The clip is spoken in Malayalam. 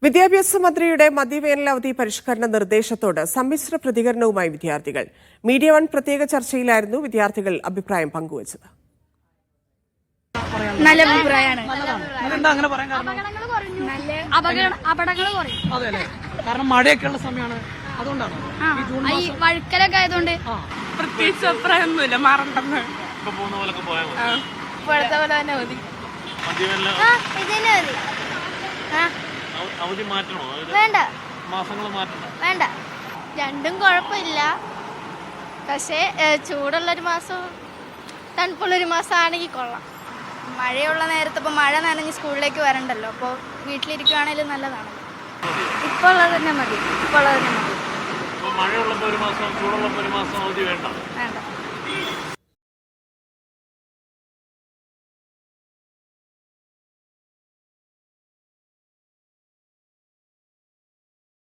വിദ്യാഭ്യാസ മന്ത്രിയുടെ മധ്യവേനൽ അവധി പരിഷ്കരണ നിർദ്ദേശത്തോട് സമ്മിശ്ര പ്രതികരണവുമായി വിദ്യാർത്ഥികൾ. മീഡിയ വൺ പ്രത്യേക ചർച്ചയിലായിരുന്നു വിദ്യാർത്ഥികൾ അഭിപ്രായം പങ്കുവച്ചത്. നല്ല അഭിപ്രായമാണ്. കാരണം മഴയൊക്കെയുള്ള സമയമാണ്, അതുകൊണ്ടാണ്. വഴുക്കലൊക്കെ ആയതുകൊണ്ട് പ്രത്യേകിച്ച് അഭിപ്രായമൊന്നുമില്ല, മാറണ്ടെന്ന് ഇപ്പോഴത്തെ പോലെ തന്നെ മതി. വേണ്ട വേണ്ട, രണ്ടും കുഴപ്പമില്ല. പക്ഷേ ചൂടുള്ളൊരു മാസവും തണുപ്പുള്ളൊരു മാസം ആണെങ്കിൽ കൊള്ളാം. മഴയുള്ള നേരത്ത് ഇപ്പോൾ മഴ നനഞ്ഞ് സ്കൂളിലേക്ക് വരണ്ടല്ലോ, അപ്പോൾ വീട്ടിലിരിക്കുകയാണെങ്കിലും നല്ലതാണ്. ഇപ്പോൾ ഉള്ളത് തന്നെ മതി. മഴയുള്ളപ്പോൾ ഒരു മാസം, ചൂടുള്ളപ്പോൾ ഒരു മാസം അവധി വേണ്ട. വേണ്ട.